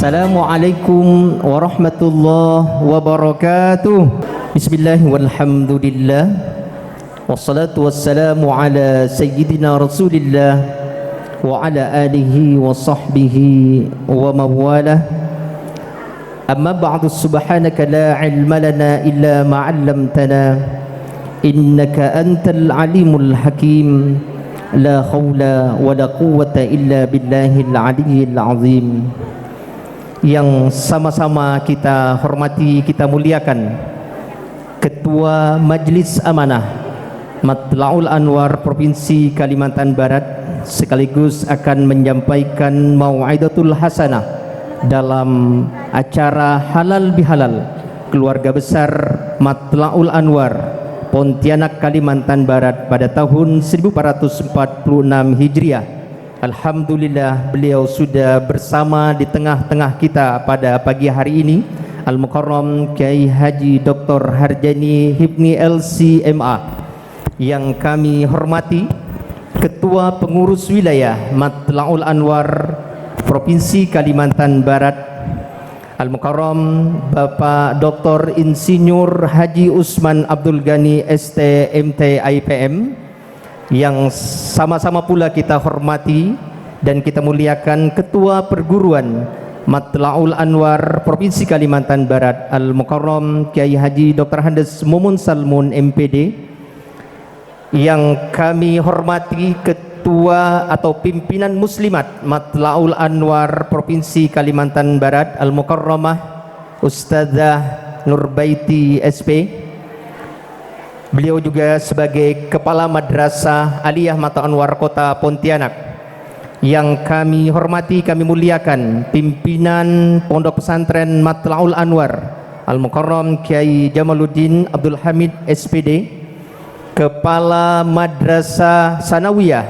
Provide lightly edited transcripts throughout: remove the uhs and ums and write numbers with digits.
Assalamualaikum warahmatullahi wabarakatuh. Bismillah walhamdulillah wassalatu wassalamu ala sayyidina rasulillah wa ala alihi wa sahbihi wa mawalah. Amma ba'du, subhanaka la ilma lana illa ma 'allamtana innaka antal alimul hakim. La haula wa la quwwata illa billahil aliyyil azim. Yang sama-sama kita hormati, kita muliakan Ketua Majelis Amanah Matla'ul Anwar Provinsi Kalimantan Barat, sekaligus akan menyampaikan mau'idatul hasanah dalam acara halal bihalal keluarga besar Matla'ul Anwar Pontianak Kalimantan Barat pada tahun 1446 Hijriah. Alhamdulillah, beliau sudah bersama di tengah-tengah kita pada pagi hari ini. Al-Mukarram Kiai Haji Dr. Harjani Hibni LCMA, yang kami hormati Ketua Pengurus Wilayah Matla'ul Anwar Provinsi Kalimantan Barat, Al-Mukarram Bapak Dr. Insinyur Haji Usman Abdul Ghani STMT IPM, yang sama-sama pula kita hormati dan kita muliakan Ketua Perguruan Matla'ul Anwar Provinsi Kalimantan Barat, Al-Mukarram Kiai Haji Dr. Handes Mumun Salmun MPD, yang kami hormati Ketua atau Pimpinan Muslimat Matla'ul Anwar Provinsi Kalimantan Barat, Al-Mukarramah Ustadzah Nurbaiti SP. Beliau juga sebagai Kepala Madrasah Aliyah Mata Anwar Kota Pontianak, yang kami hormati, kami muliakan Pimpinan Pondok Pesantren Matla'ul Anwar, Al-Mukarram Kiai Jamaluddin Abdul Hamid SPD, Kepala Madrasah Sanawiyah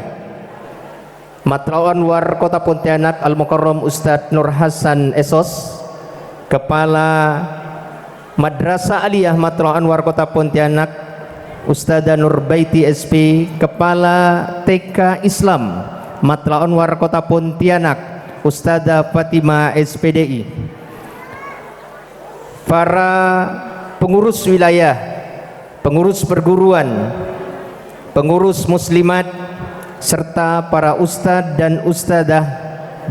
Matla'ul Anwar Kota Pontianak, Al-Mukarram Ustadz Nur Hasan Esos, Kepala Madrasah Aliyah Matla'ul Anwar Kota Pontianak Ustadzah Nurbaiti SP, Kepala TK Islam Matla'ul Anwar Kota Pontianak Ustadzah Fatimah SPDI, para pengurus wilayah, pengurus perguruan, pengurus muslimat, serta para ustadz dan ustadzah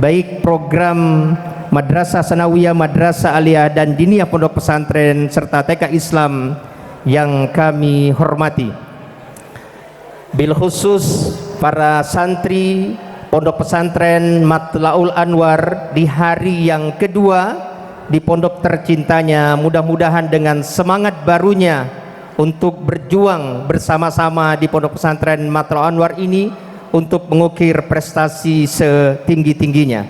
baik program Madrasah Sanawiyah, Madrasah Aliyah dan Diniyah Pondok Pesantren serta TK Islam yang kami hormati. Bil khusus para santri Pondok Pesantren Matla'ul Anwar di hari yang kedua di pondok tercintanya, mudah-mudahan dengan semangat barunya untuk berjuang bersama-sama di Pondok Pesantren Matla'ul Anwar ini untuk mengukir prestasi setinggi-tingginya.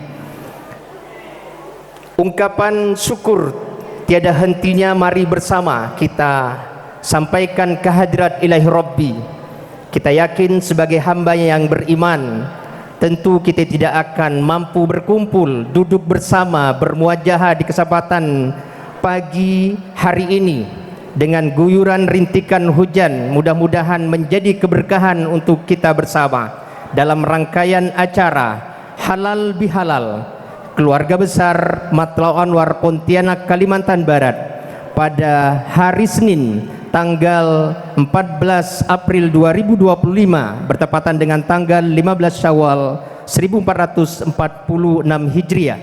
Ungkapan syukur tiada hentinya mari bersama kita sampaikan kehadirat Ilahi Rabbi. Kita yakin sebagai hamba yang beriman, tentu kita tidak akan mampu berkumpul, duduk bersama, bermuajahah di kesempatan pagi hari ini dengan guyuran rintikan hujan. Mudah-mudahan menjadi keberkahan untuk kita bersama dalam rangkaian acara halal bihalal keluarga besar Matla'ul Anwar Pontianak Kalimantan Barat pada hari Senin tanggal 14 April 2025 bertepatan dengan tanggal 15 Syawal 1446 Hijriah.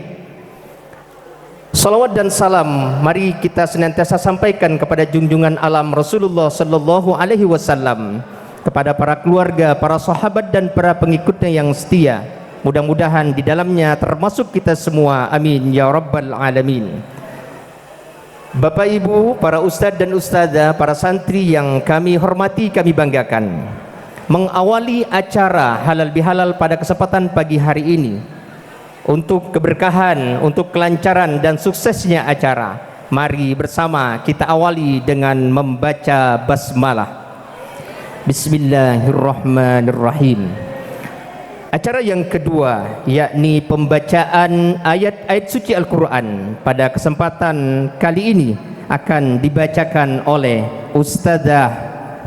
Salawat dan salam mari kita senantiasa sampaikan kepada junjungan alam Rasulullah sallallahu alaihi wasallam, kepada para keluarga, para sahabat dan para pengikutnya yang setia. Mudah-mudahan di dalamnya termasuk kita semua, amin ya rabbal alamin. Bapak Ibu, para ustadz dan ustadzah, para santri yang kami hormati, kami banggakan, mengawali acara halal bihalal pada kesempatan pagi hari ini untuk keberkahan, untuk kelancaran dan suksesnya acara, mari bersama kita awali dengan membaca basmalah. Bismillahirrahmanirrahim. Acara yang kedua yakni pembacaan ayat-ayat suci Al-Quran pada kesempatan kali ini akan dibacakan oleh Ustadzah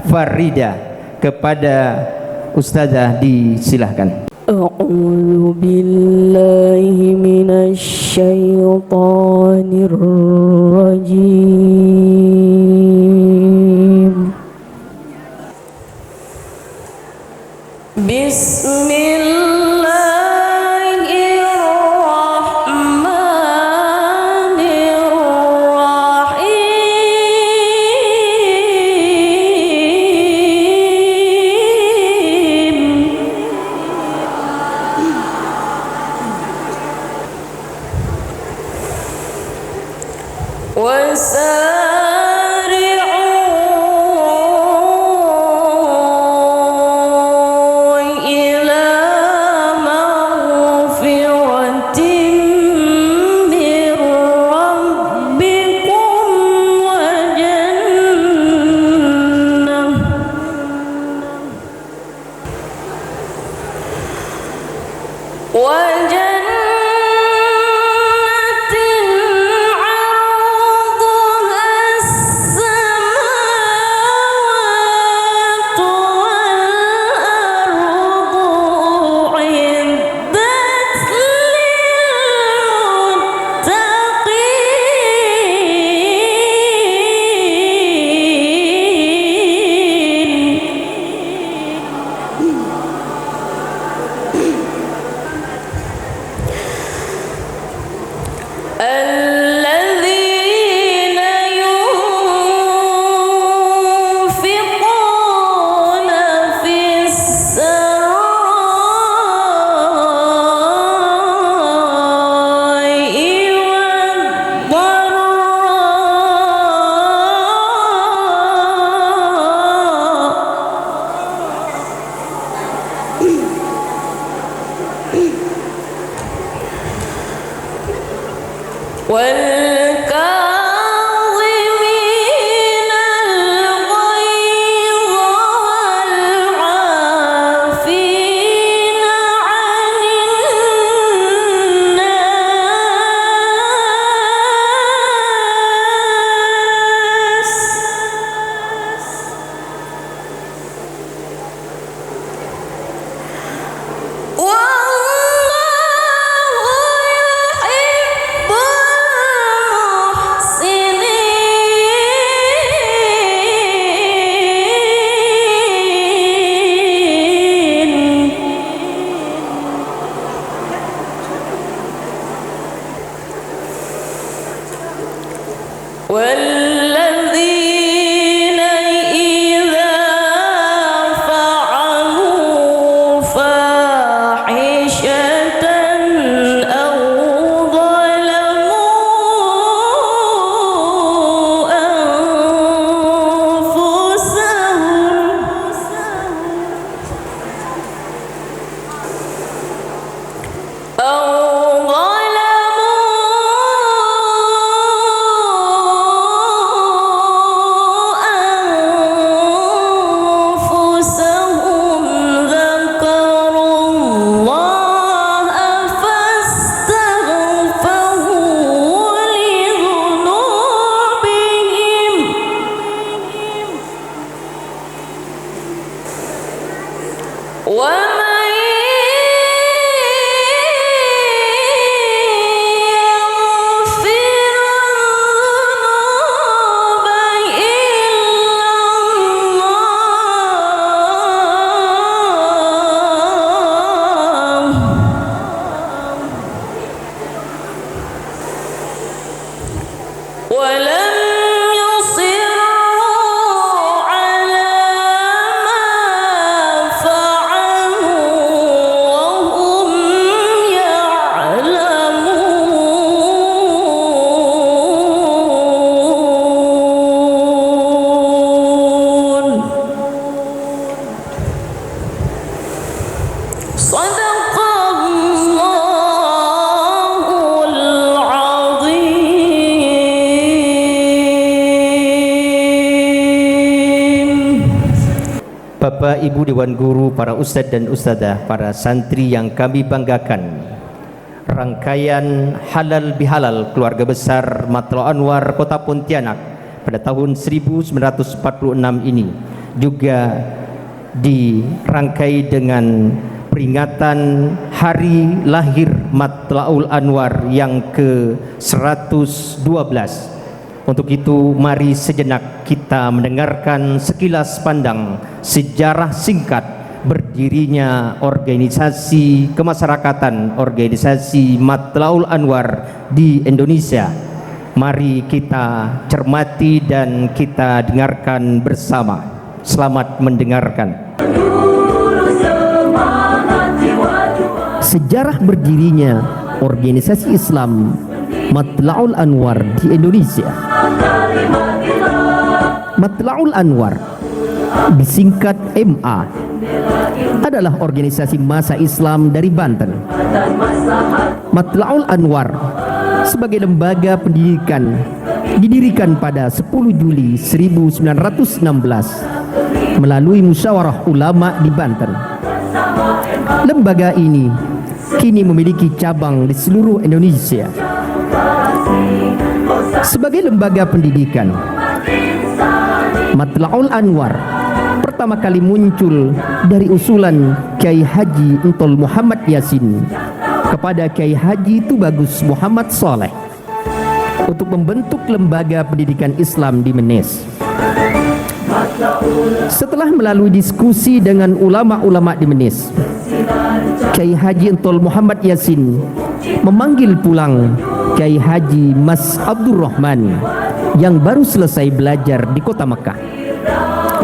Farida. Kepada Ustadzah disilahkan. أعوذ بالله من الشيطان الرجيم. بسم الله الرحمن الرحيم. وسارعوا إلى مغفرة من ربكم وجنة عرضها السماوات والأرض أعدت للمتقين الذين ينفقون في السراء والكاظمين الغيظ والعافين عن الناس والله يحب المحسنين والذين إذا فعلوا فاحشة أو ظلموا أنفسهم ذكروا الله فاستغفروا لذنوبهم ومن يغفر الذنوب إلا الله ولم يصروا على ما فعلوا وهم يعلمون. صدق الله العظيم. Bapak, Ibu Dewan Guru, para ustadz dan ustadzah, para santri yang kami banggakan, rangkaian Halal Bihalal Keluarga Besar Matlaul Anwar Kota Pontianak pada tahun 1946 ini juga dirangkai dengan peringatan hari lahir Matla'ul Anwar yang ke-112. Untuk itu mari sejenak kita mendengarkan sekilas pandang sejarah singkat berdirinya organisasi kemasyarakatan, organisasi Matla'ul Anwar di Indonesia. Mari kita cermati dan kita dengarkan bersama. Selamat mendengarkan. Sejarah berdirinya organisasi Islam Matla'ul Anwar di Indonesia. Matla'ul Anwar, disingkat MA, adalah organisasi massa Islam dari Banten. Matla'ul Anwar sebagai lembaga pendidikan didirikan pada 10 Juli 1916 melalui musyawarah ulama di Banten. Lembaga ini kini memiliki cabang di seluruh Indonesia. Sebagai lembaga pendidikan, Matla'ul Anwar pertama kali muncul dari usulan Kiai Haji Entol Muhammad Yasin kepada Kiai Haji Tubagus Muhammad Saleh untuk membentuk lembaga pendidikan Islam di Menes. Setelah melalui diskusi dengan ulama-ulama di Menes, Kiai Haji Entol Muhammad Yasin memanggil pulang Kiai Haji Mas Abdurrahman yang baru selesai belajar di kota Mekah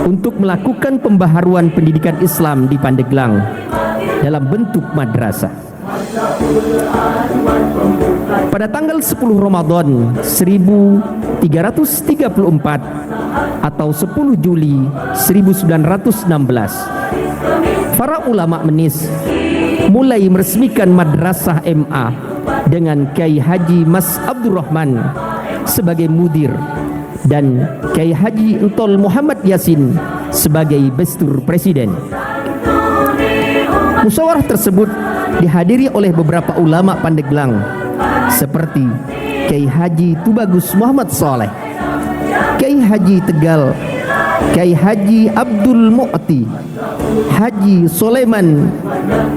untuk melakukan pembaharuan pendidikan Islam di Pandeglang dalam bentuk madrasah. Pada tanggal 10 Ramadan 1334 atau 10 Juli 1916, para ulama Menes mulai meresmikan madrasah MA dengan Kiai Haji Mas Abdurrahman sebagai mudir dan Kiai Haji Entol Muhammad Yasin sebagai bestur presiden. Musyawarah tersebut dihadiri oleh beberapa ulama Pandeglang seperti Kiai Haji Tubagus Muhammad Saleh, Kiai Haji Tegal, Kiai Haji Abdul Mu'ti, Haji Soleman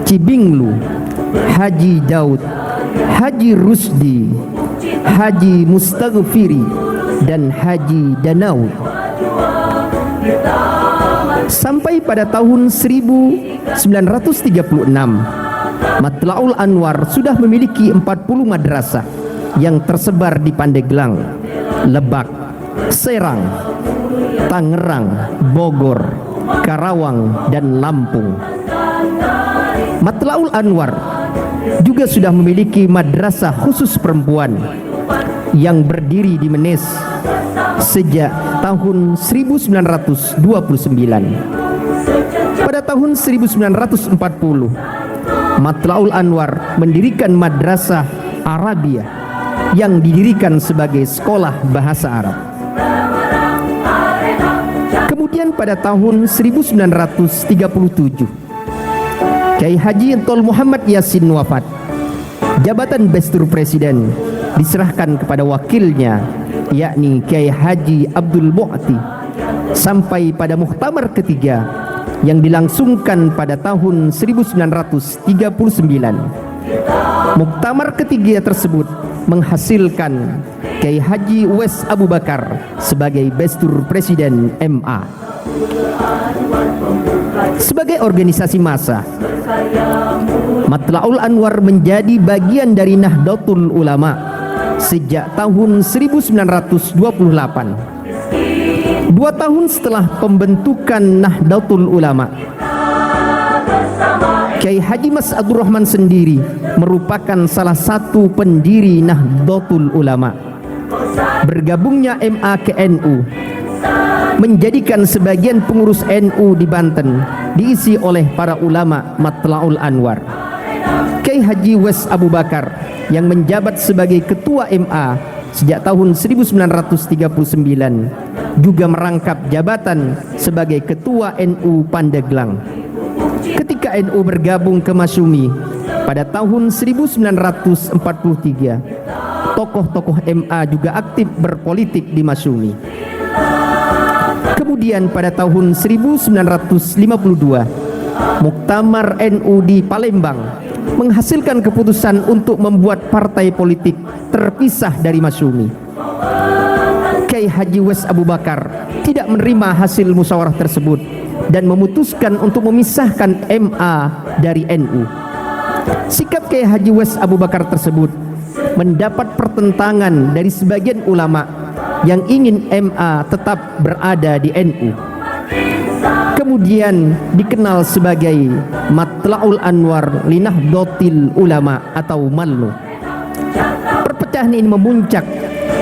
Cibinglu, Haji Daud, Haji Rusdi, Haji Mustaghfiri, dan Haji Danawi. Sampai pada tahun 1936, Matla'ul Anwar sudah memiliki 40 madrasah yang tersebar di Pandeglang, Lebak, Serang, Tangerang, Bogor, Karawang, dan Lampung. Matla'ul Anwar juga sudah memiliki madrasah khusus perempuan yang berdiri di Menes sejak tahun 1929. Pada tahun 1940, Matla'ul Anwar mendirikan madrasah Arabia yang didirikan sebagai sekolah bahasa Arab. Kemudian pada tahun 1937, Kiai Haji Entol Muhammad Yasin wafat. Jabatan bestur presiden diserahkan kepada wakilnya, yakni Kiai Haji Abdul Mu'ti, sampai pada muktamar ketiga yang dilangsungkan pada tahun 1939. Muktamar ketiga tersebut menghasilkan Kiai Haji Uwais Abu Bakar sebagai bestur presiden MA. Sebagai organisasi massa, Matla'ul Anwar menjadi bagian dari Nahdlatul Ulama sejak tahun 1928. 2 tahun setelah pembentukan Nahdlatul Ulama, Kiai Haji Mas Abdurrahman sendiri merupakan salah satu pendiri Nahdlatul Ulama. Bergabungnya MA ke NU menjadikan sebagian pengurus NU di Banten diisi oleh para ulama Matla'ul Anwar. Kiai Haji Uwais Abu Bakar yang menjabat sebagai ketua MA sejak tahun 1939 juga merangkap jabatan sebagai ketua NU Pandeglang. Ketika NU bergabung ke Masyumi pada tahun 1943, tokoh-tokoh MA juga aktif berpolitik di Masyumi. Kemudian pada tahun 1952, Muktamar NU di Palembang menghasilkan keputusan untuk membuat partai politik terpisah dari Masyumi. Kiai Haji Wes Abu Bakar tidak menerima hasil musyawarah tersebut dan memutuskan untuk memisahkan MA dari NU. Sikap Kiai Haji Wes Abu Bakar tersebut mendapat pertentangan dari sebagian ulama yang ingin MA tetap berada di NU. Kemudian dikenal sebagai Matla'ul Anwar Linahdlatul Ulama atau MALNU. Perpecahan ini memuncak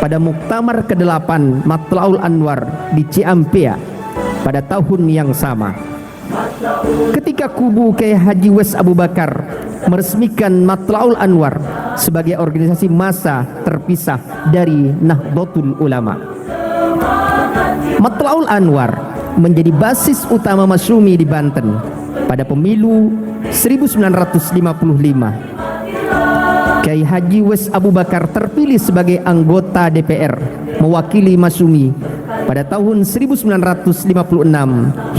pada Muktamar ke-8 Matla'ul Anwar di Ciampea pada tahun yang sama. Ketika kubu Kiai Haji Wes Abu Bakar meresmikan Matla'ul Anwar sebagai organisasi massa terpisah dari Nahdlatul Ulama. Matla'ul Anwar menjadi basis utama Masyumi di Banten pada pemilu 1955. Kiai Haji Wes Abu Bakar terpilih sebagai anggota DPR mewakili Masyumi pada tahun 1956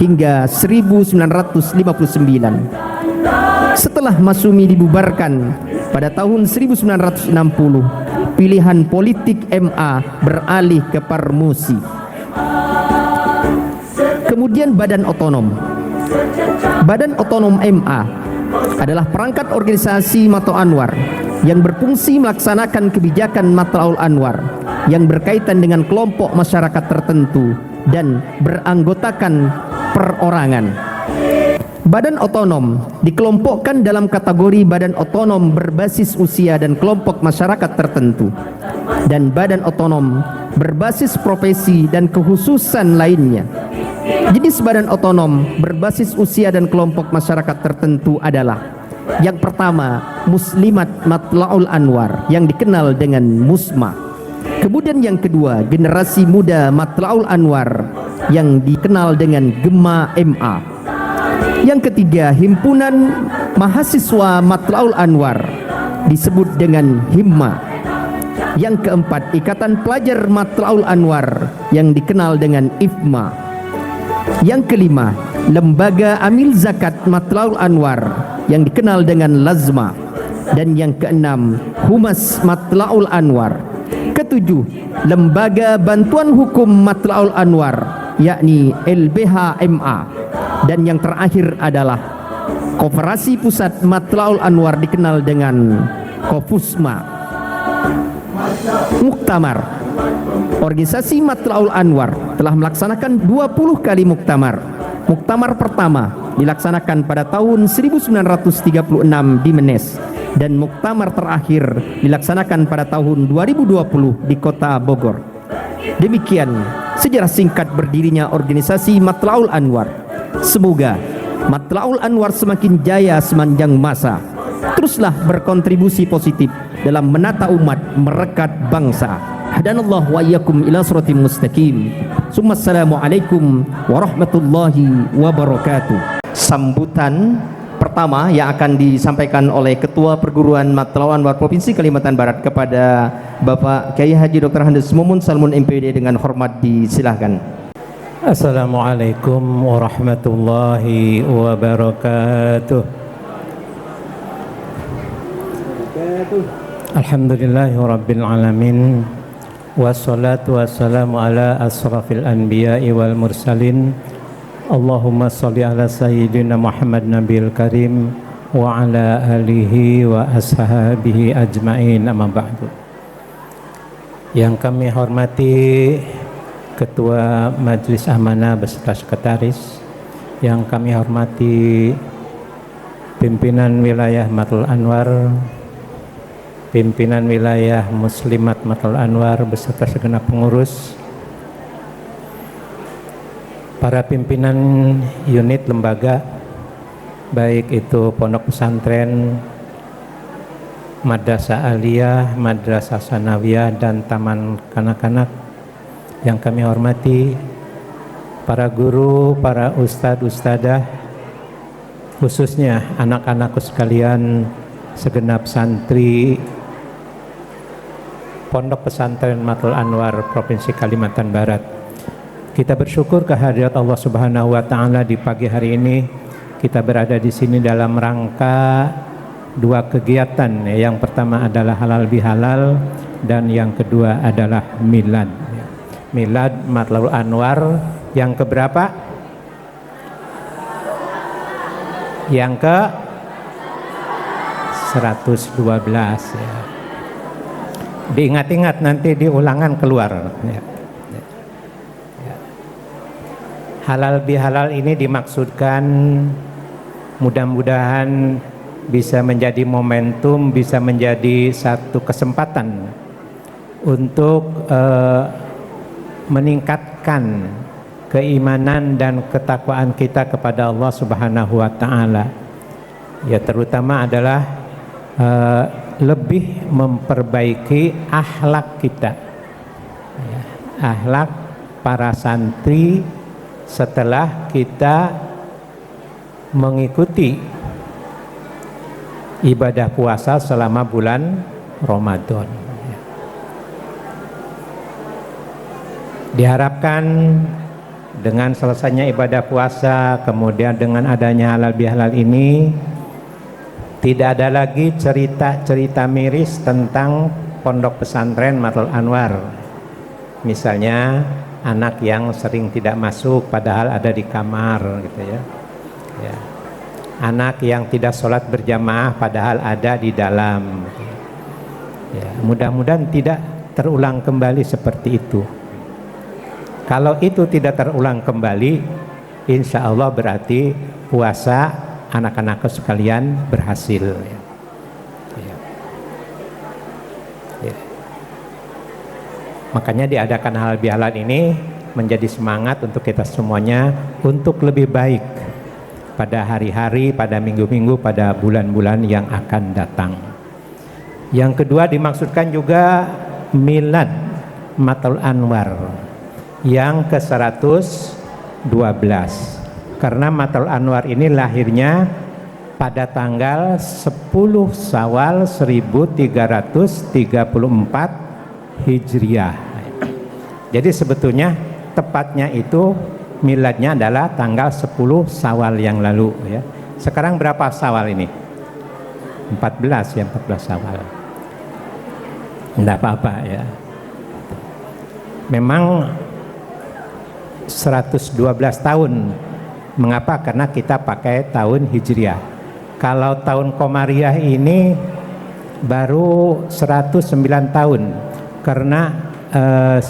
hingga 1959. Setelah Masyumi dibubarkan pada tahun 1960, pilihan politik MA beralih ke Parmusi. Kemudian Badan Otonom. Badan Otonom MA adalah perangkat organisasi Matla'ul Anwar yang berfungsi melaksanakan kebijakan Matla'ul Anwar yang berkaitan dengan kelompok masyarakat tertentu dan beranggotakan perorangan. Badan otonom dikelompokkan dalam kategori badan otonom berbasis usia dan kelompok masyarakat tertentu, dan badan otonom berbasis profesi dan kekhususan lainnya. Jenis badan otonom berbasis usia dan kelompok masyarakat tertentu adalah: yang pertama, Muslimat Matla'ul Anwar yang dikenal dengan MUSMA. Kemudian yang kedua, generasi muda Matla'ul Anwar yang dikenal dengan Gema MA. Yang ketiga, himpunan mahasiswa Matla'ul Anwar disebut dengan HIMMA. Yang keempat, ikatan pelajar Matla'ul Anwar yang dikenal dengan IFMA. Yang kelima, lembaga amil zakat Matla'ul Anwar yang dikenal dengan LAZMA. Dan yang keenam, Humas Matla'ul Anwar. Ketujuh, lembaga bantuan hukum Matla'ul Anwar yakni LBH-MA. Dan yang terakhir adalah Koperasi Pusat Matla'ul Anwar dikenal dengan Kopusma. Muktamar. Organisasi Matla'ul Anwar telah melaksanakan 20 kali muktamar. Muktamar pertama dilaksanakan pada tahun 1936 di Menes, dan muktamar terakhir dilaksanakan pada tahun 2020 di Kota Bogor. Demikian sejarah singkat berdirinya organisasi Matla'ul Anwar. Semoga Matla'ul Anwar semakin jaya sepanjang masa. Teruslah berkontribusi positif dalam menata umat, merekat bangsa. Hadanallahu wa iyyakum ila siratim mustaqim. Assalamualaikum warahmatullahi wabarakatuh. Sambutan pertama yang akan disampaikan oleh Ketua Perguruan Matla'ul Anwar Provinsi Kalimantan Barat kepada Bapak Kiai Haji Dr. Handes Mumun Salmun MPD dengan hormat disilahkan. Assalamualaikum warahmatullahi wabarakatuh. Alhamdulillahi rabbil alamin, wassalatu wassalamu ala asrafil anbiya'i wal mursalin. Allahumma salli ala sayyidina Muhammad Nabil Karim wa ala alihi wa ashabihi ajma'in, amma ba'du. Yang kami hormati Ketua Majelis Amanah beserta Sekretaris, yang kami hormati pimpinan wilayah Matla'ul Anwar, pimpinan wilayah Muslimat Matla'ul Anwar beserta segenap pengurus, para pimpinan unit lembaga, baik itu pondok pesantren, madrasah aliyah, madrasah sanawiyah, dan taman kanak-kanak. Yang kami hormati para guru, para ustadz, ustadzah, khususnya anak-anakku sekalian, segenap santri Pondok Pesantren Matla'ul Anwar Provinsi Kalimantan Barat. Kita bersyukur kehadirat Allah Subhanahu wa taala di pagi hari ini kita berada di sini dalam rangka dua kegiatan. Yang pertama adalah halal bihalal dan yang kedua adalah milad. Milad Matlaul Anwar yang keberapa? Yang ke 112 ya. Diingat-ingat nanti di ulangan keluar ya. Halal bihalal ini dimaksudkan mudah-mudahan bisa menjadi momentum, bisa menjadi satu kesempatan untuk meningkatkan keimanan dan ketakwaan kita kepada Allah Subhanahu wa taala. Ya, terutama adalah lebih memperbaiki akhlak kita. Ya, akhlak para santri setelah kita mengikuti ibadah puasa selama bulan Ramadan. Diharapkan dengan selesainya ibadah puasa, kemudian dengan adanya halal bihalal ini, tidak ada lagi cerita-cerita miris tentang pondok pesantren Matlaul Anwar. Misalnya anak yang sering tidak masuk padahal ada di kamar gitu ya. Ya. Anak yang tidak sholat berjamaah padahal ada di dalam. Ya. Mudah-mudahan tidak terulang kembali seperti itu. Kalau itu tidak terulang kembali, insya Allah berarti puasa anak-anak sekalian berhasil. Ya. Ya. Ya. Makanya diadakan halal bihalal ini menjadi semangat untuk kita semuanya untuk lebih baik pada hari-hari, pada minggu-minggu, pada bulan-bulan yang akan datang. Yang kedua dimaksudkan juga milad Matlaul Anwar yang ke-112, karena Matlaul Anwar ini lahirnya pada tanggal 10 Syawal 1334 Hijriah. Jadi sebetulnya tepatnya itu miladnya adalah tanggal 10 Syawal yang lalu ya. Sekarang berapa Syawal ini? 14 ya, 14 Syawal. Enggak apa-apa ya. Memang 112 tahun. Mengapa? Karena kita pakai tahun Hijriah. Kalau tahun Komariah ini baru 109 tahun. Karena 10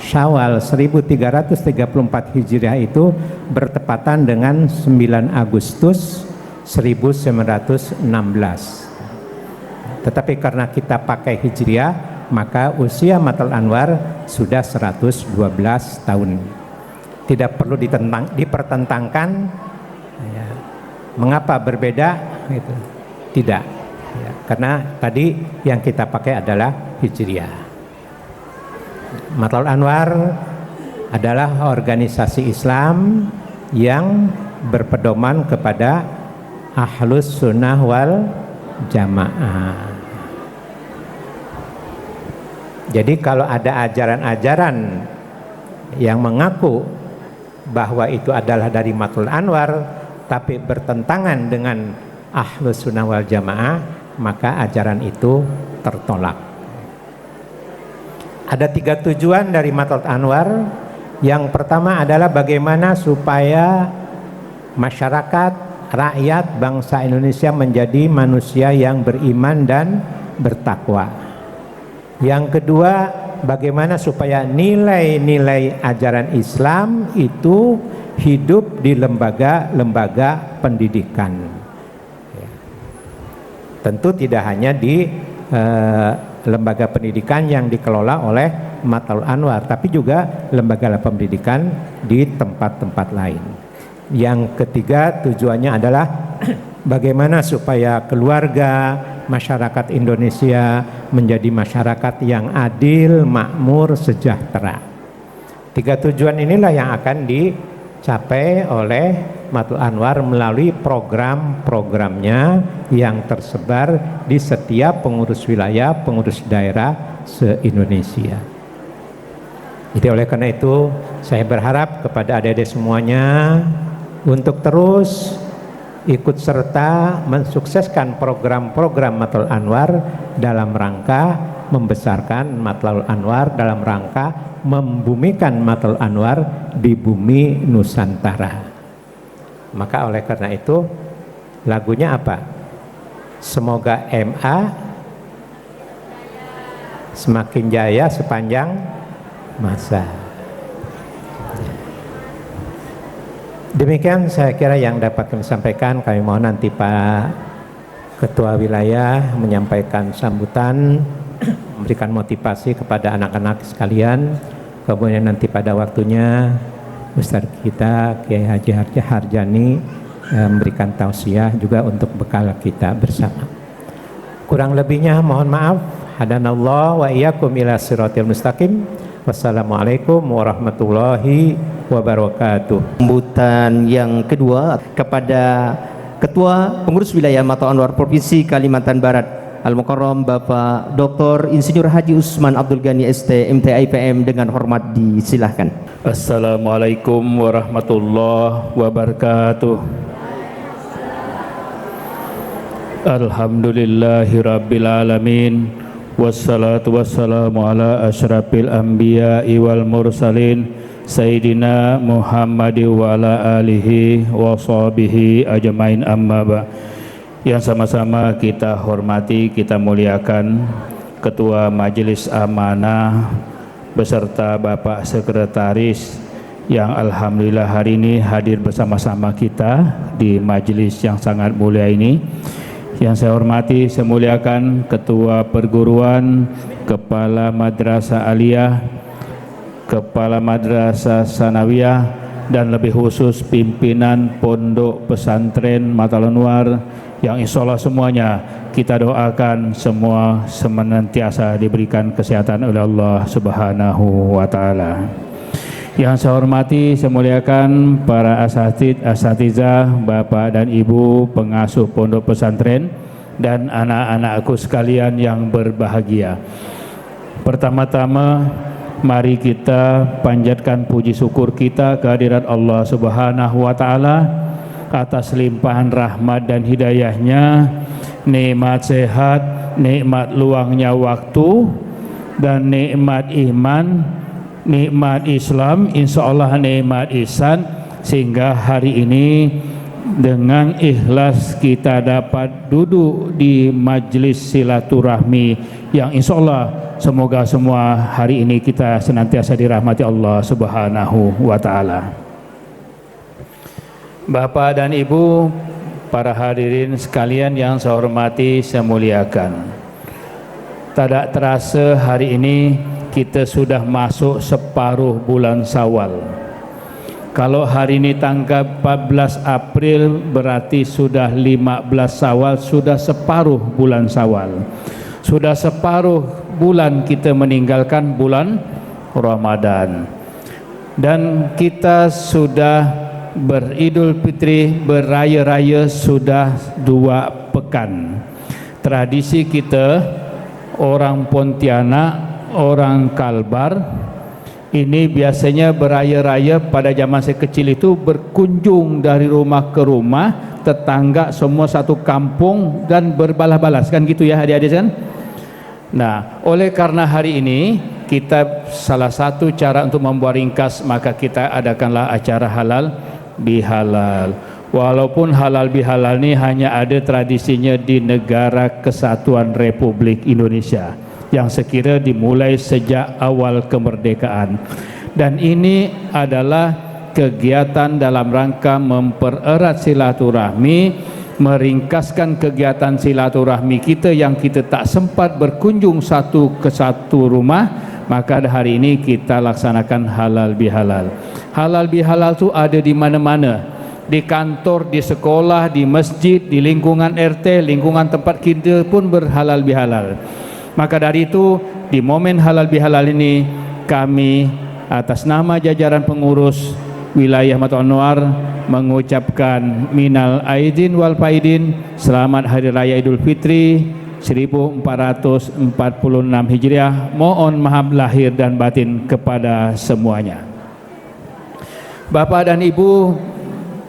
Syawal 1334 Hijriah itu bertepatan dengan 9 Agustus 1916. Tetapi karena kita pakai Hijriah, maka usia Matlaul Anwar sudah 112 tahun. Tidak perlu dipertentangkan ya, mengapa berbeda gitu. Tidak ya, karena tadi yang kita pakai adalah Hijriah. Matlaul Anwar adalah organisasi Islam yang berpedoman kepada Ahlus Sunnah wal Jamaah. Jadi kalau ada ajaran-ajaran yang mengaku bahwa itu adalah dari Matlaul Anwar tapi bertentangan dengan Ahlus Sunnah wal Jamaah, maka ajaran itu tertolak. Ada 3 tujuan dari Matlaul Anwar. Yang pertama adalah bagaimana supaya masyarakat, rakyat, bangsa Indonesia menjadi manusia yang beriman dan bertakwa. Yang kedua, bagaimana supaya nilai-nilai ajaran Islam itu hidup di lembaga-lembaga pendidikan. Tentu tidak hanya di lembaga pendidikan yang dikelola oleh Matlaul Anwar, tapi juga lembaga pendidikan di tempat-tempat lain. Yang ketiga tujuannya adalah bagaimana supaya keluarga, masyarakat Indonesia menjadi masyarakat yang adil, makmur, sejahtera. 3 tujuan inilah yang akan dicapai oleh Matlaul Anwar melalui program-programnya yang tersebar di setiap pengurus wilayah, pengurus daerah se-Indonesia. Jadi oleh karena itu saya berharap kepada adik-adik semuanya untuk terus ikut serta mensukseskan program-program Matlabul Anwar dalam rangka membesarkan Matlabul Anwar, dalam rangka membumikan Matlabul Anwar di bumi Nusantara. Maka oleh karena itu lagunya apa? Semoga MA semakin jaya sepanjang masa. Demikian saya kira yang dapat kami sampaikan. Kami mohon nanti Pak Ketua Wilayah menyampaikan sambutan, memberikan motivasi kepada anak-anak sekalian. Kemudian nanti pada waktunya Ustaz kita Kiai Haji Harjani memberikan tausiah juga untuk bekal kita bersama. Kurang lebihnya mohon maaf. Hadanallah wa iyyakum ila siratil mustaqim. Wassalamualaikum warahmatullahi wabarakatuh. Sambutan yang kedua kepada Ketua Pengurus Wilayah Matlabul Anwar Provinsi Kalimantan Barat Al-Mukarram Bapak Dr. Insinyur Haji Usman Abdul Ghani ST MTA IPM dengan hormat disilahkan. Assalamualaikum warahmatullahi wabarakatuh. Alhamdulillahirabbil alamin. Wassalatu wassalamu ala asyrafil anbiya'i wal mursalin Sayyidina Muhammadin wa ala alihi wa sahbihi ajmain amma ba. Yang sama-sama kita hormati, kita muliakan Ketua Majelis Amanah beserta Bapak Sekretaris yang alhamdulillah hari ini hadir bersama-sama kita di majelis yang sangat mulia ini. Yang saya hormati, saya muliakan Ketua Perguruan, Kepala Madrasah Aliyah, Kepala Madrasah Sanawiyah, dan lebih khusus pimpinan Pondok Pesantren Matlabul Anwar yang insya Allah semuanya kita doakan semua senantiasa diberikan kesehatan oleh Allah Subhanahu wa Ta'ala. Yang saya hormati, saya muliakan para asatizah, Bapak dan Ibu pengasuh pondok pesantren dan anak-anakku sekalian yang berbahagia. Pertama-tama mari kita panjatkan puji syukur kita kehadirat Allah Subhanahu wa Ta'ala atas limpahan rahmat dan hidayahnya, nikmat sehat, nikmat luangnya waktu, dan nikmat iman, nikmat Islam, insya Allah nikmat ihsan, sehingga hari ini dengan ikhlas kita dapat duduk di majlis silaturahmi yang insya Allah semoga semua hari ini kita senantiasa dirahmati Allah Subhanahu wa Ta'ala. Bapak dan Ibu, para hadirin sekalian yang saya hormati, saya muliakan. Tak terasa hari ini kita sudah masuk separuh bulan Syawal. Kalau hari ini tanggal 14 April berarti sudah 15 Syawal, sudah separuh bulan Syawal. Sudah separuh bulan kita meninggalkan bulan Ramadan. Dan kita sudah beridul fitri, beraya-raya sudah 2 pekan. Tradisi kita orang Pontianak, orang Kalbar ini biasanya beraya-raya pada zaman saya kecil itu berkunjung dari rumah ke rumah, tetangga semua satu kampung dan berbalas-balas kan gitu ya adik-adik kan. Nah, oleh karena hari ini kita salah satu cara untuk membuat ringkas, maka kita adakanlah acara halal bihalal. Walaupun halal bihalal ini hanya ada tradisinya di Negara Kesatuan Republik Indonesia yang sekira dimulai sejak awal kemerdekaan, dan ini adalah kegiatan dalam rangka mempererat silaturahmi, meringkaskan kegiatan silaturahmi kita yang kita tak sempat berkunjung satu ke satu rumah, maka hari ini kita laksanakan halal bihalal. Halal bihalal itu ada di mana-mana, di kantor, di sekolah, di masjid, di lingkungan RT, lingkungan tempat kita pun berhalal bihalal. Maka dari itu di momen halal bihalal ini kami atas nama jajaran pengurus wilayah Matlabul Anwar mengucapkan minal aidin wal faidin, selamat hari raya Idul Fitri 1446 Hijriah. Mohon maaf lahir dan batin kepada semuanya. Bapak dan Ibu,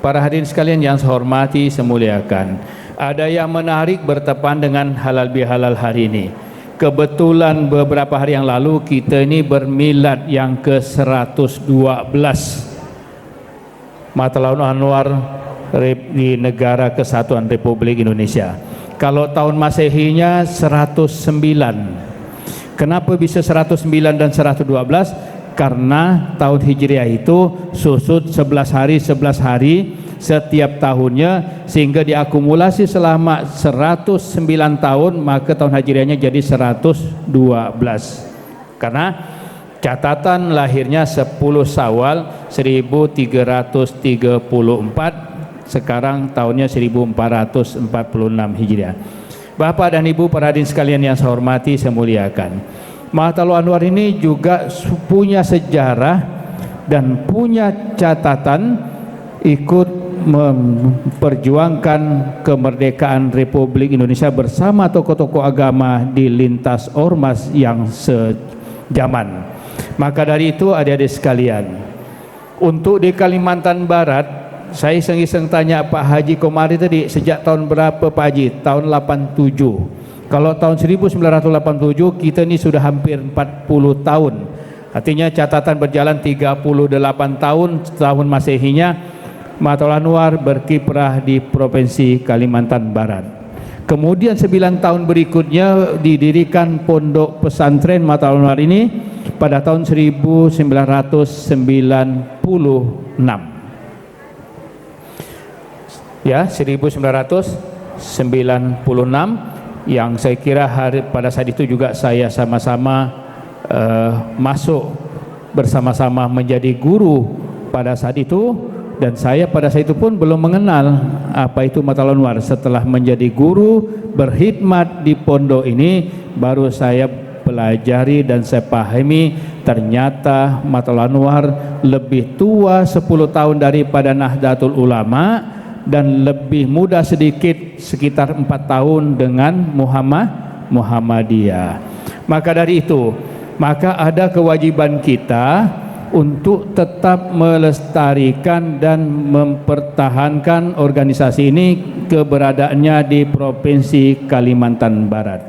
para hadirin sekalian yang saya hormati, saya muliakan, ada yang menarik bertepatan dengan halal bihalal hari ini. Kebetulan beberapa hari yang lalu kita ini bermilad yang ke-112 Matlaul Anwar di Negara Kesatuan Republik Indonesia. Kalau tahun Masehinya 109. Kenapa bisa 109 dan 112? Karena tahun Hijriah itu susut 11 hari setiap tahunnya, sehingga diakumulasi selama 109 tahun, maka tahun Hijriahnya jadi 112. Karena catatan lahirnya 10 Syawal 1334, sekarang tahunnya 1446 Hijriah. Bapak dan Ibu para hadirin sekalian yang saya hormati, saya muliakan, Matlaul Anwar ini juga punya sejarah dan punya catatan ikut memperjuangkan kemerdekaan Republik Indonesia bersama tokoh-tokoh agama di lintas ormas yang sejaman. Maka dari itu adik-adik sekalian, untuk di Kalimantan Barat, saya iseng-iseng tanya Pak Haji Komari tadi, sejak tahun berapa Pak Haji? Tahun 87. Kalau tahun 1987 kita ini sudah hampir 40 tahun. Artinya catatan berjalan 38 tahun Masehinya Matlaul Anwar berkiprah di Provinsi Kalimantan Barat. Kemudian 9 tahun berikutnya didirikan Pondok Pesantren Matlaul Anwar ini pada tahun 1996. Ya, 1996, yang saya kira pada saat itu juga saya sama-sama masuk bersama-sama menjadi guru pada saat itu, dan saya pada saat itu pun belum mengenal apa itu Matlaul Anwar. Setelah menjadi guru berkhidmat di pondok ini, baru saya pelajari dan saya pahami ternyata Matlaul Anwar lebih tua 10 tahun daripada Nahdlatul Ulama dan lebih muda sedikit, sekitar 4 tahun dengan Muhammadiyah. Maka dari itu, maka ada kewajiban kita untuk tetap melestarikan dan mempertahankan organisasi ini keberadaannya di Provinsi Kalimantan Barat.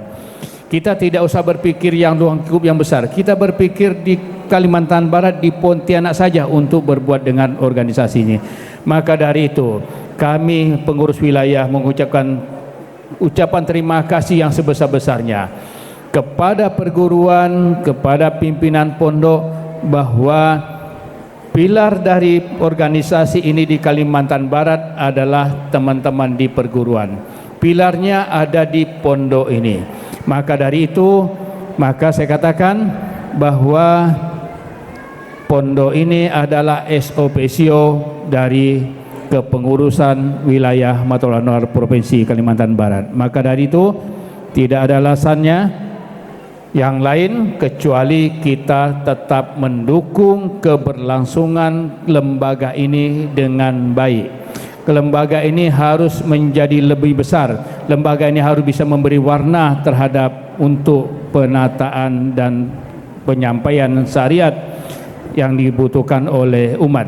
Kita tidak usah berpikir yang lingkup yang besar, kita berpikir di Kalimantan Barat, di Pontianak saja untuk berbuat dengan organisasi ini. Maka dari itu kami pengurus wilayah mengucapkan ucapan terima kasih yang sebesar-besarnya kepada perguruan, kepada pimpinan pondok, bahwa pilar dari organisasi ini di Kalimantan Barat adalah teman-teman di perguruan. Pilarnya ada di pondok ini. Maka dari itu, maka saya katakan bahwa pondok ini adalah SOPSIO dari kepengurusan wilayah Matlaul Anwar Provinsi Kalimantan Barat. Maka dari itu tidak ada alasannya yang lain kecuali kita tetap mendukung keberlangsungan lembaga ini dengan baik. Lembaga ini harus menjadi lebih besar. Lembaga ini harus bisa memberi warna terhadap untuk penataan dan penyampaian syariat yang dibutuhkan oleh umat.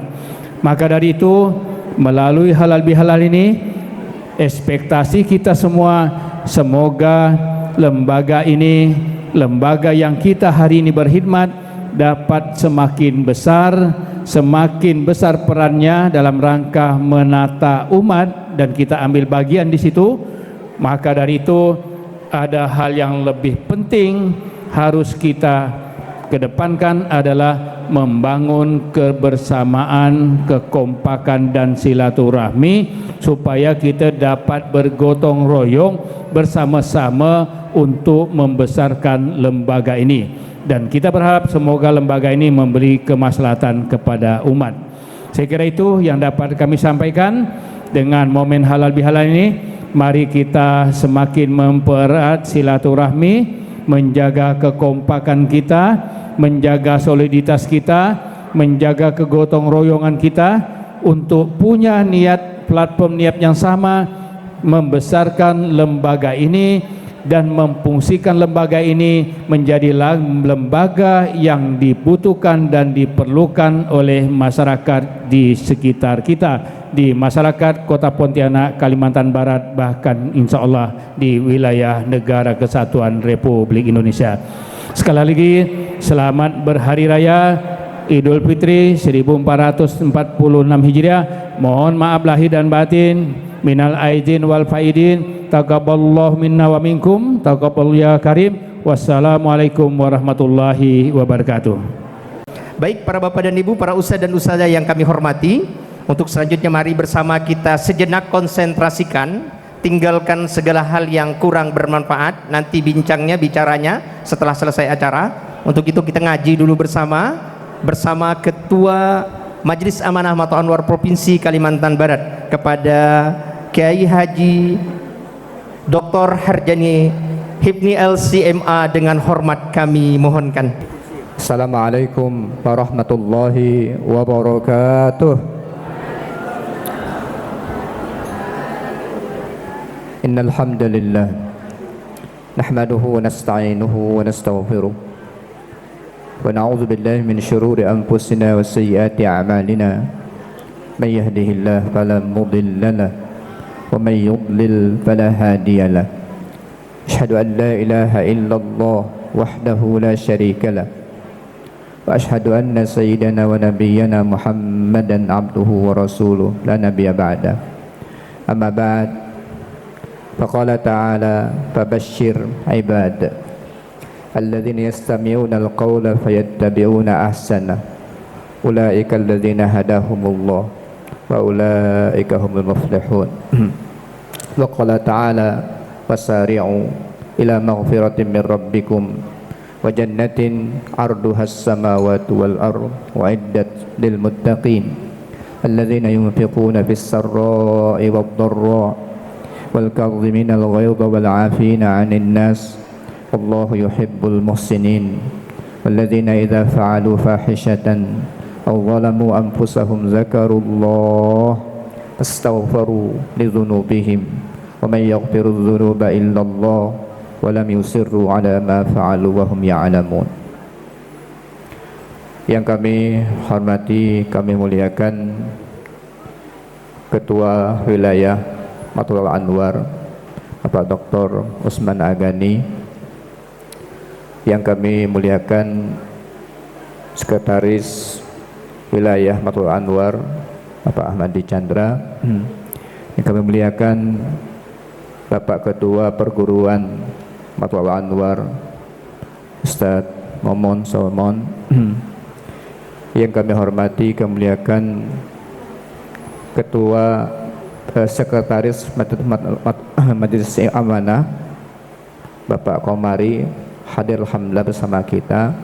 Maka dari itu, melalui halal bihalal ini, ekspektasi kita semua, semoga lembaga ini, lembaga yang kita hari ini berkhidmat, dapat semakin besar perannya dalam rangka menata umat, dan kita ambil bagian di situ. Maka dari itu, ada hal yang lebih penting harus kita kedepankan adalah membangun kebersamaan, kekompakan dan silaturahmi supaya kita dapat bergotong royong bersama-sama untuk membesarkan lembaga ini, dan kita berharap semoga lembaga ini memberi kemaslahatan kepada umat. Saya kira itu yang dapat kami sampaikan. Dengan momen halal bihalal ini, mari kita semakin mempererat silaturahmi, menjaga kekompakan kita, menjaga soliditas kita, menjaga kegotong royongan kita untuk punya niat, platform niat yang sama, membesarkan lembaga ini dan memfungsikan lembaga ini menjadi lembaga yang dibutuhkan dan diperlukan oleh masyarakat di sekitar kita, di masyarakat Kota Pontianak, Kalimantan Barat, bahkan insya Allah di wilayah Negara Kesatuan Republik Indonesia. Sekali lagi selamat berhari raya Idul Fitri 1446 Hijriah. Mohon maaf lahir dan batin, minal aidin wal faidin, taqabbalallahu minna wa minkum, taqabbal ya karim. Wassalamualaikum warahmatullahi wabarakatuh. Baik para bapak dan ibu, para ustadz dan ustazah yang kami hormati, untuk selanjutnya mari bersama kita sejenak konsentrasikan, tinggalkan segala hal yang kurang bermanfaat, nanti bicaranya setelah selesai acara. Untuk itu kita ngaji dulu bersama Ketua Majelis Amanah Mato Anwar Provinsi Kalimantan Barat, kepada Kiai Haji Dr. Harjani Hibni LCMA dengan hormat kami mohonkan. Assalamualaikum warahmatullahi wabarakatuh. Innal hamdalillah nahmaduhu wa nasta'inuhu wa nastaghfiruh wa na'udzu billahi min shururi anfusina wa sayyiati a'malina. May yahdihillahu fala mudilla lahu wa may yudlil fala hadiya lahu. Asyhadu an la ilaha illallah wahdahu la syarika lahu wa asyhadu anna sayyidana wa nabiyyana Muhammadan abduhu wa rasuluh la nabiyya ba'da. Amma ba'd, faqala ta'ala fabashshir ibad alladhina yastami'una alqawla fayattabi'una ahsana ulaika alladhina hadahumullah wa ulaika humul muflihun. Wa qala ta'ala wasari'u ila maghfiratin min rabbikum wa jannatin 'arduhas samawati wal ardh wa 'iddat lil muttaqin alladhina yunfiquna fis sarra'i wad dharra wal kadhimina al ghayza wal 'afina 'anil nas wallahu yuhibbul muhsinin walladhina idza fa'alu fahishatan aw zalamu anfusahum zakarullah fastaghfiru li dhunubihim wa man yaghfiru dhunuba illa Allah wa lam yusirru ala ma fa'alu wa hum ya'lamun. Yang kami hormati, kami muliakan Ketua Wilayah Matul Anwar Bapak Dr. Usman Agani, yang kami muliakan Sekretaris Wilayah Matul Anwar Bapak Ahmadi Chandra, yang kami muliakan Bapak Ketua Perguruan Matul Anwar Ustadz Momon Solomon, yang kami hormati, kami muliakan Ketua Sekretaris Majelis Amanah Bapak Komari hadir alhamdulillah bersama kita.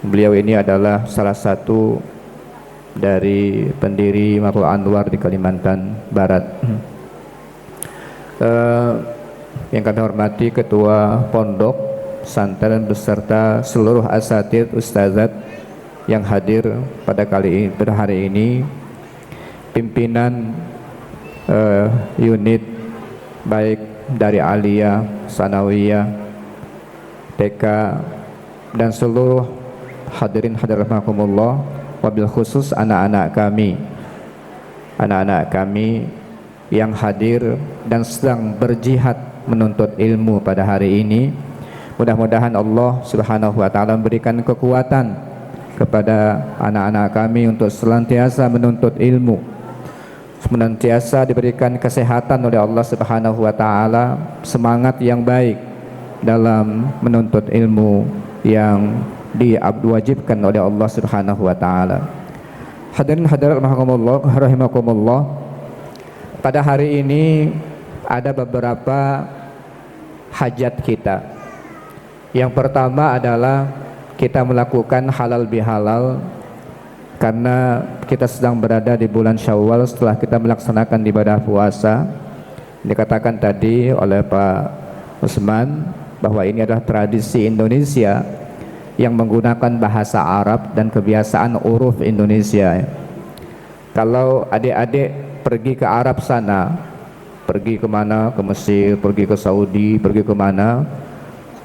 Beliau ini adalah salah satu dari pendiri Matul Anwar di Kalimantan Barat. Yang kami hormati Ketua Pondok Pesantren beserta seluruh asatidz ustazat yang hadir pada hari ini, pimpinan unit baik dari Aliyah, Sanawiyah, TK, dan seluruh hadirin hadirat rahimakumullah, wabil khusus anak-anak kami yang hadir dan sedang berjihad menuntut ilmu pada hari ini. Mudah-mudahan Allah Subhanahu wa taala memberikan kekuatan kepada anak-anak kami untuk senantiasa menuntut ilmu, senantiasa diberikan kesehatan oleh Allah Subhanahu wa taala, semangat yang baik dalam menuntut ilmu yang diwajibkan oleh Allah Subhanahu wa taala. Hadirin hadirat rahimakumullah, pada hari ini ada beberapa hajat kita. Yang pertama adalah kita melakukan halal bihalal karena kita sedang berada di bulan Syawal setelah kita melaksanakan ibadah puasa. Dikatakan tadi oleh Pak Usman bahwa ini adalah tradisi Indonesia yang menggunakan bahasa Arab dan kebiasaan uruf Indonesia. Kalau adik-adik pergi ke Arab sana, pergi kemana, ke Mesir, pergi ke Saudi, pergi kemana,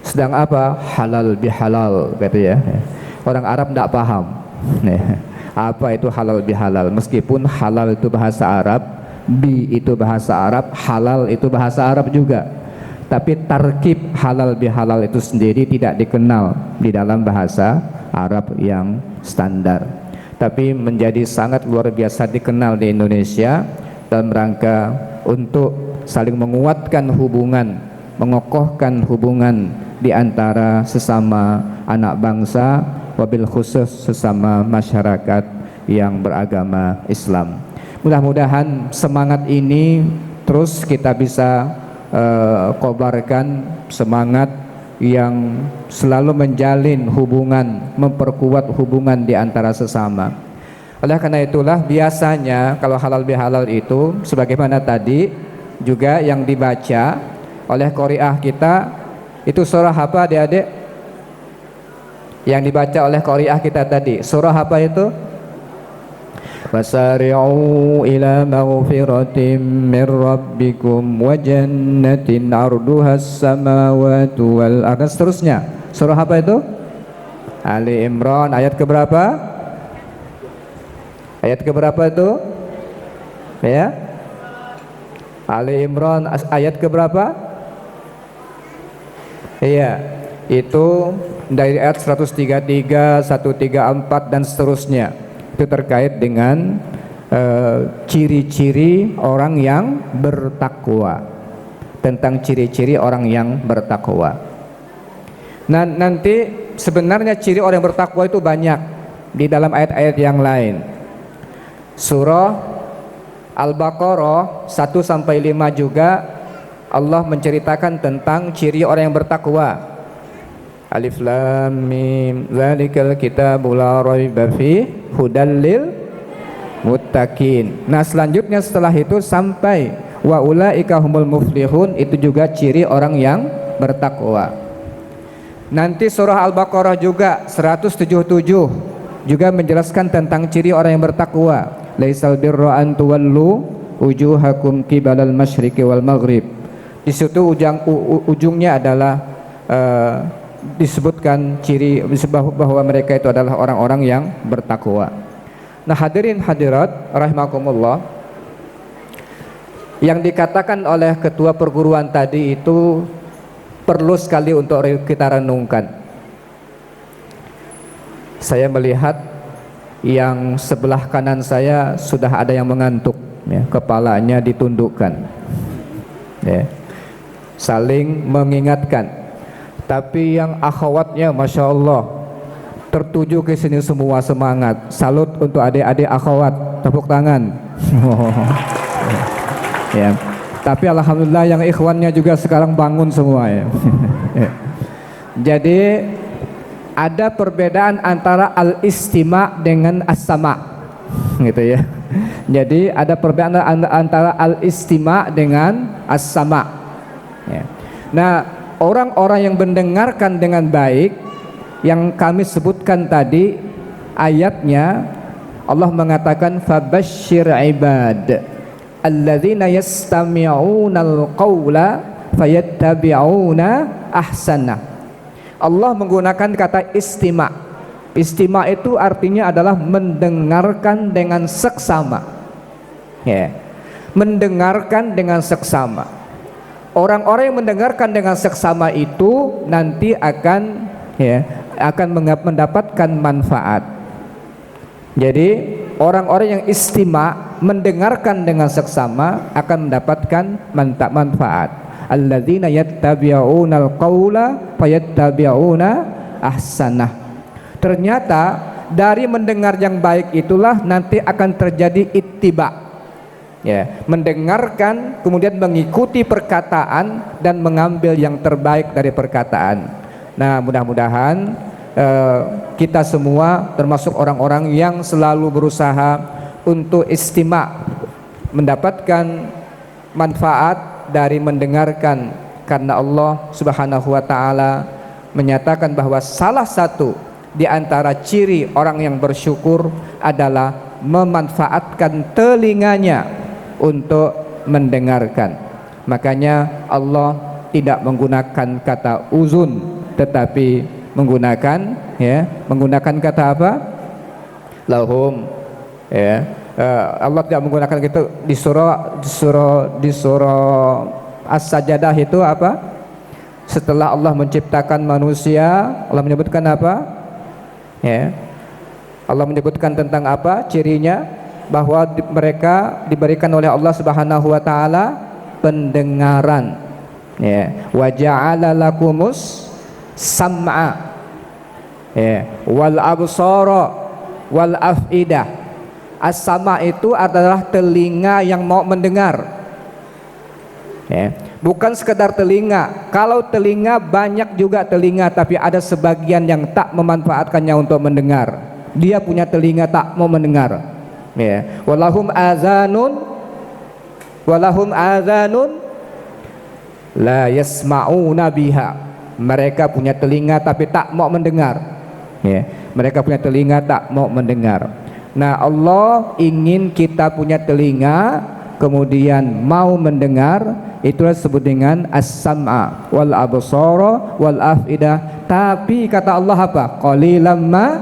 sedang apa? Halal bihalal, gitu ya. Orang Arab tidak paham. apa itu halal bihalal. Meskipun halal itu bahasa Arab, bi itu bahasa Arab, halal itu bahasa Arab juga, tapi tarkib halal bihalal itu sendiri tidak dikenal di dalam bahasa Arab yang standar, tapi menjadi sangat luar biasa dikenal di Indonesia dalam rangka untuk saling menguatkan hubungan, mengokohkan hubungan di antara sesama anak bangsa, wabil khusus sesama masyarakat yang beragama Islam. Mudah-mudahan semangat ini terus kita bisa kobarkan, semangat yang selalu menjalin hubungan, memperkuat hubungan di antara sesama. Oleh karena itulah biasanya kalau halal bihalal itu sebagaimana tadi juga yang dibaca oleh qari'ah kita itu surah apa adik-adik? Yang dibaca oleh qari'ah kita tadi surah apa itu? Fasari'u ila maghfiratin min rabbikum wa jannatin 'arduhas samawati wal ardh. Seterusnya surah apa itu? Ali Imran ayat keberapa? Ayat keberapa itu? Ya, Ali Imran ayat keberapa? Iya, itu dari ayat 133, 134 dan seterusnya. Itu terkait dengan ciri-ciri orang yang bertakwa, tentang ciri-ciri orang yang bertakwa. Nah, nanti sebenarnya ciri orang yang bertakwa itu banyak di dalam ayat-ayat yang lain. Surah Al-Baqarah 1 sampai 5 juga Allah menceritakan tentang ciri orang yang bertakwa. Alif Lam Mim Zalikal Kitabu La Raiba Fi Hudal Lil Muttaqin. Nah, selanjutnya setelah itu sampai wa ulaika humul muflihun, itu juga ciri orang yang bertakwa. Nanti surah Al-Baqarah juga 177 juga menjelaskan tentang ciri orang yang bertakwa. Laisal birra an tuwallu wujuhakum qibalal masyriqi wal maghrib. Di situ ujungnya adalah disebutkan ciri bahwa mereka itu adalah orang-orang yang bertakwa. Nah, hadirin hadirat rahimakumullah, yang dikatakan oleh ketua perguruan tadi itu perlu sekali untuk kita renungkan. Saya melihat yang sebelah kanan saya sudah ada yang mengantuk, ya, kepalanya ditundukkan, ya, saling mengingatkan. Tapi yang akhwatnya Masya Allah tertuju ke sini semua, semangat. Salut untuk adik-adik akhwat, tepuk tangan. Ya. Tapi alhamdulillah yang ikhwannya juga sekarang bangun semua, ya. Jadi ada perbedaan antara al-istima dengan as-sama, gitu ya. Jadi ada perbedaan antara al-istima dengan as-sama, ya. Nah, orang-orang yang mendengarkan dengan baik yang kami sebutkan tadi ayatnya, Allah mengatakan fabasyir ibad alladzina yastami'unal qawla fayattabi'una ahsana. Allah menggunakan kata istima. Istima itu artinya adalah mendengarkan dengan seksama, ya. Mendengarkan dengan seksama. Orang-orang yang mendengarkan dengan seksama itu nanti akan, ya, akan mendapatkan manfaat. Jadi orang-orang yang istima, mendengarkan dengan seksama, akan mendapatkan manfaat. Alladzina yattabi'unal qawla fayattabi'una ahsanah. Ternyata dari mendengar yang baik itulah nanti akan terjadi ittiba, ya, mendengarkan kemudian mengikuti perkataan dan mengambil yang terbaik dari perkataan. Nah, mudah-mudahan kita semua termasuk orang-orang yang selalu berusaha untuk istima', mendapatkan manfaat dari mendengarkan, karena Allah Subhanahu wa taala menyatakan bahwa salah satu di antara ciri orang yang bersyukur adalah memanfaatkan telinganya untuk mendengarkan. Makanya Allah tidak menggunakan kata uzun, tetapi menggunakan kata apa? lahum, ya. Allah tidak menggunakan itu di surah As-Sajdah itu apa? Setelah Allah menciptakan manusia, Allah menyebutkan apa? Ya. Allah menyebutkan tentang apa? Cirinya bahwa mereka diberikan oleh Allah Subhanahu wa taala pendengaran. Ya. Wa ja'ala lakumus sam'a. Ya, wal absara wal afidah. As-sama itu adalah telinga yang mau mendengar. Ya, bukan sekedar telinga. Kalau telinga banyak juga telinga, tapi ada sebagian yang tak memanfaatkannya untuk mendengar. Dia punya telinga tak mau mendengar. Ya, walahum azanun la yasma'una biha. Mereka punya telinga tapi tak mau mendengar. Ya, mereka punya telinga tak mau mendengar. Nah, Allah ingin kita punya telinga kemudian mau mendengar, itulah disebut dengan as-sam'a wal absara wal afidah. Tapi kata Allah apa? Qalilam ma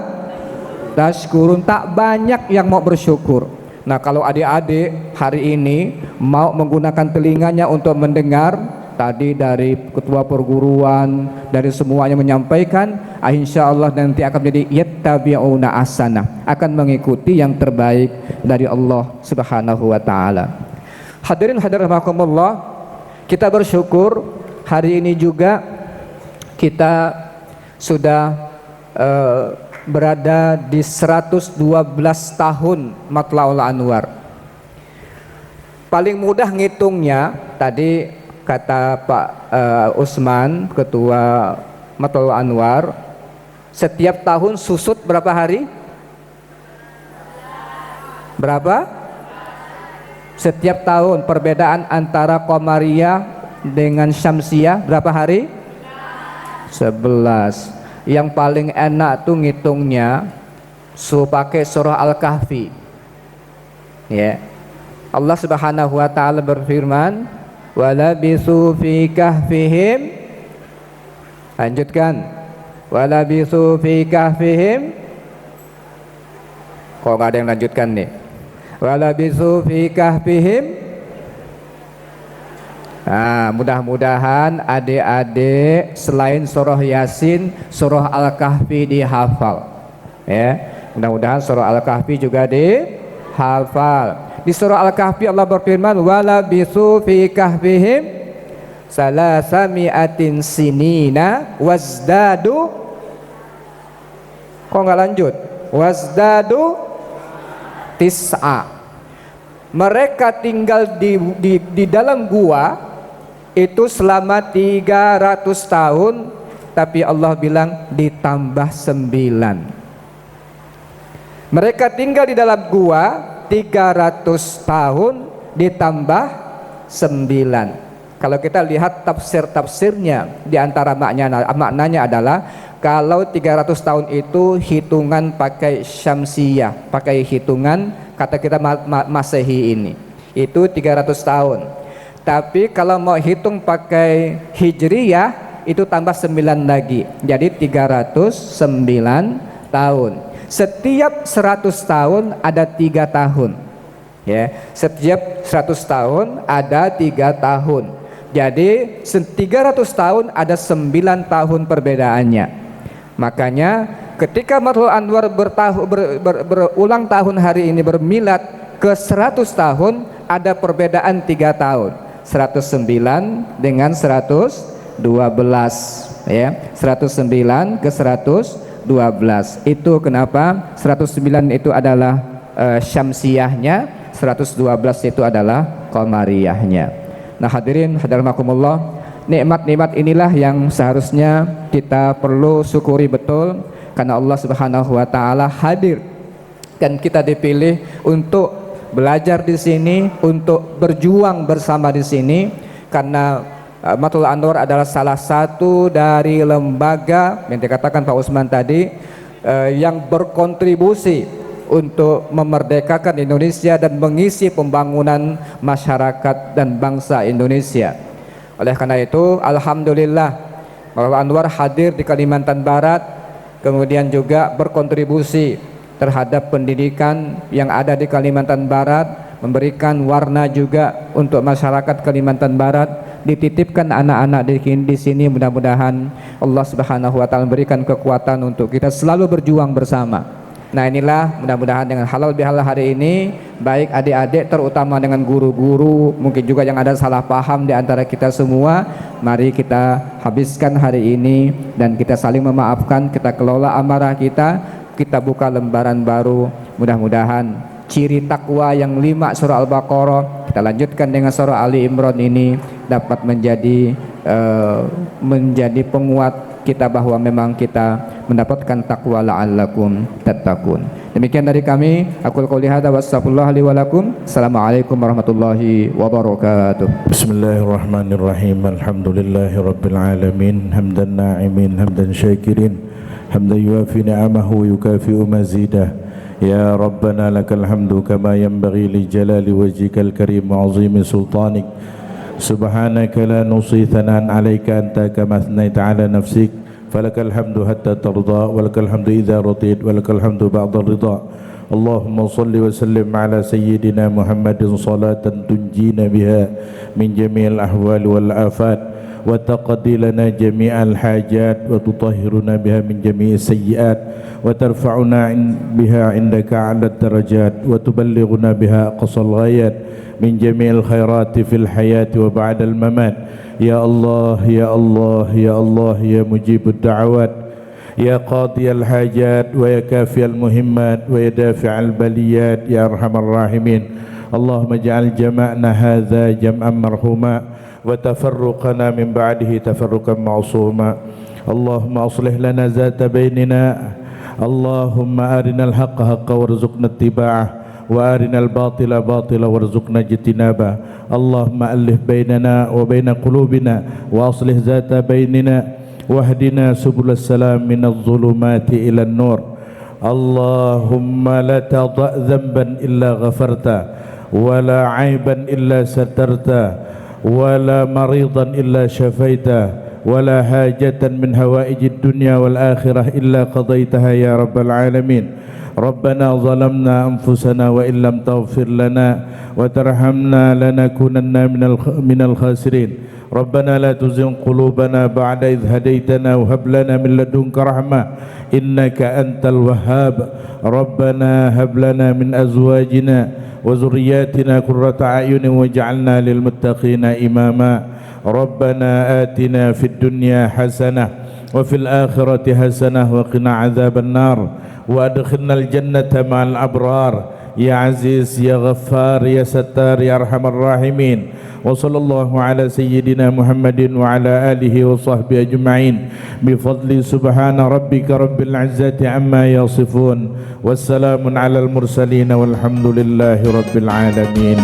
tashkurun, tak banyak yang mau bersyukur. Nah, kalau adik-adik hari ini mau menggunakan telinganya untuk mendengar, tadi dari ketua perguruan, dari semuanya menyampaikan, insya Allah nanti akan menjadi yattabi'una ahsanah, akan mengikuti yang terbaik dari Allah Subhanahu wa taala. Hadirin hadirat rahimakumullah, kita bersyukur hari ini juga kita sudah berada di 112 tahun Matla'ul Anwar. Paling mudah ngitungnya, tadi kata Pak Usman, Ketua Matla'ul Anwar, setiap tahun susut berapa hari? Berapa? Setiap tahun perbedaan antara Qamariyah dengan Syamsiyah berapa hari? 11. Yang paling enak tuh ngitungnya pakai surah Al-Kahfi. Ya. Allah Subhanahu wa taala berfirman, walabithu fi kahfihim, lanjutkan, walabithu fi kahfihim, kok nggak ada yang lanjutkan nih, walabithu fi kahfihim. Nah, mudah-mudahan adik-adik selain surah Yasin, surah Al-Kahfi dihafal, ya. Mudah-mudahan surah Al-Kahfi juga dihafal. Di surah Al-Kahfi Allah berfirman, walabithu fi kahfihim salasami'atin sinina wazdadu, kok nggak lanjut, wazdadu tis'a. Mereka tinggal di dalam gua itu selama 300 tahun, tapi Allah bilang ditambah 9. Mereka tinggal di dalam gua 300 tahun ditambah 9. Kalau kita lihat tafsir-tafsirnya, di antara maknanya adalah kalau 300 tahun itu hitungan pakai Syamsiyah, pakai hitungan kata kita Masehi ini, itu 300 tahun. Tapi kalau mau hitung pakai Hijriyah itu tambah 9 lagi, jadi 309 tahun. Setiap 100 tahun ada 3 tahun, ya. Setiap 100 tahun ada 3 tahun. Jadi 300 tahun ada 9 tahun perbedaannya. Makanya ketika Matla'ul Anwar berulang tahun hari ini, bermilad ke 100 tahun, ada perbedaan 3 tahun, 109 dengan 112, ya. 109 ke 112. Itu kenapa 109 itu adalah Syamsiyahnya, 112 itu adalah Qamariyahnya. Nah, hadirin hadarakumullah, nikmat-nikmat inilah yang seharusnya kita perlu syukuri betul, karena Allah Subhanahu wa taala hadir dan kita dipilih untuk belajar di sini, untuk berjuang bersama di sini, karena Matla'ul Anwar adalah salah satu dari lembaga yang dikatakan Pak Usman tadi yang berkontribusi untuk memerdekakan Indonesia dan mengisi pembangunan masyarakat dan bangsa Indonesia. Oleh karena itu, alhamdulillah Matla'ul Anwar hadir di Kalimantan Barat, kemudian juga berkontribusi terhadap pendidikan yang ada di Kalimantan Barat, memberikan warna juga untuk masyarakat Kalimantan Barat. Dititipkan anak-anak di sini, mudah-mudahan Allah Subhanahu wa taala memberikan kekuatan untuk kita selalu berjuang bersama. Nah, inilah mudah-mudahan dengan halal bihalal hari ini, baik adik-adik terutama dengan guru-guru, mungkin juga yang ada salah paham di antara kita semua, mari kita habiskan hari ini dan kita saling memaafkan, kita kelola amarah kita buka lembaran baru. Mudah-mudahan ciri takwa yang 5 surah Al-Baqarah kita lanjutkan dengan surah Ali Imran ini dapat menjadi penguat kita bahwa memang kita mendapatkan takwa la'allakum tattaqun. Demikian dari kami, aqul qouli hadza wa astaghfirullah li wa lakum. Assalamualaikum warahmatullahi wabarakatuh. Bismillahirrahmanirrahim. Alhamdulillahirabbil alamin. Hamdan na'imin, hamdan syakirin, hamdan yuafi ni'amahu wa yukafi'u mazidah. Ya Rabbana lakal hamdu kama yanbaghi li jalali wajhikal karim wa 'azimi sultanik. Subhanaka la nusi thanan 'alaika anta kama athnaita 'ala nafsik. Falakal hamdu hatta tarda wa lakal hamdu idza radit wa lakal hamdu ba'da ridha. Allahumma salli wa sallim 'ala sayyidina Muhammadin salatan tunjina biha min jami'il ahwali wal afat wa taqdi lana jami'al hajat wa tutahhiruna biha min jami'is sayyi'at wa tarfa'una biha 'indaka 'ala darajat wa tuballighuna biha aqsal ghayat min jami'il khairati fil hayati wa ba'dal mamat. Ya Allah, ya Allah, ya Allah, ya mujibud da'awat, ya qadiyal hajat wa ya kafiyal muhimmat wa ya dafi'al baliyat, ya arhamar rahimin. Allahumma ja'al jama'na hadha jam'an marhuma wa tafarruqana min ba'dihi tafarruqan ma'suma. Allahumma aslih lana zata bainina. Allahumma arinal haqqa haqqa warzuqna ittiba'ah wa arinal batila batila warzuqna ijtinaba. Allahumma alif bainana wa baina qulubina wa aslih zata bainina wahdina subulas salam minadh dhulumati ilan nur. Allahumma la tada' dhanban illa ghafarta wa la 'aiban illa satarta wa la maridan illa syafaita wa la hajatan min hawaijid dunya wal akhirah illa qadaitaha ya rabbal alamin. Rabbana zalamna anfusana wa illam taghfir lana wa tarhamna lanakunanna minal khasirin. Rabbana la tuzigh qulubana ba'da idh hadaytana wa hab lana min ladunka rahmah innaka antal wahhab. Rabbana hab lana min azwajina wa dhurriyyatina qurrata a'yunin waj'alna lil muttaqina imama. Rabbana atina fid dunya hasanah wa fil akhirati hasanah wa qina adzaban nar wa adkhilnal jannata ma'al abrar. Ya Aziz, Ya Ghaffar, Ya Sattar, Ya Arhamar Rahimin. Wa sallallahu ala sayyidina Muhammadin wa ala alihi wa sahbihi ajma'in bifadli subhana rabbika rabbil izzati amma yasifun. Wassalamun ala al mursalin walhamdulillahi rabbil alamin.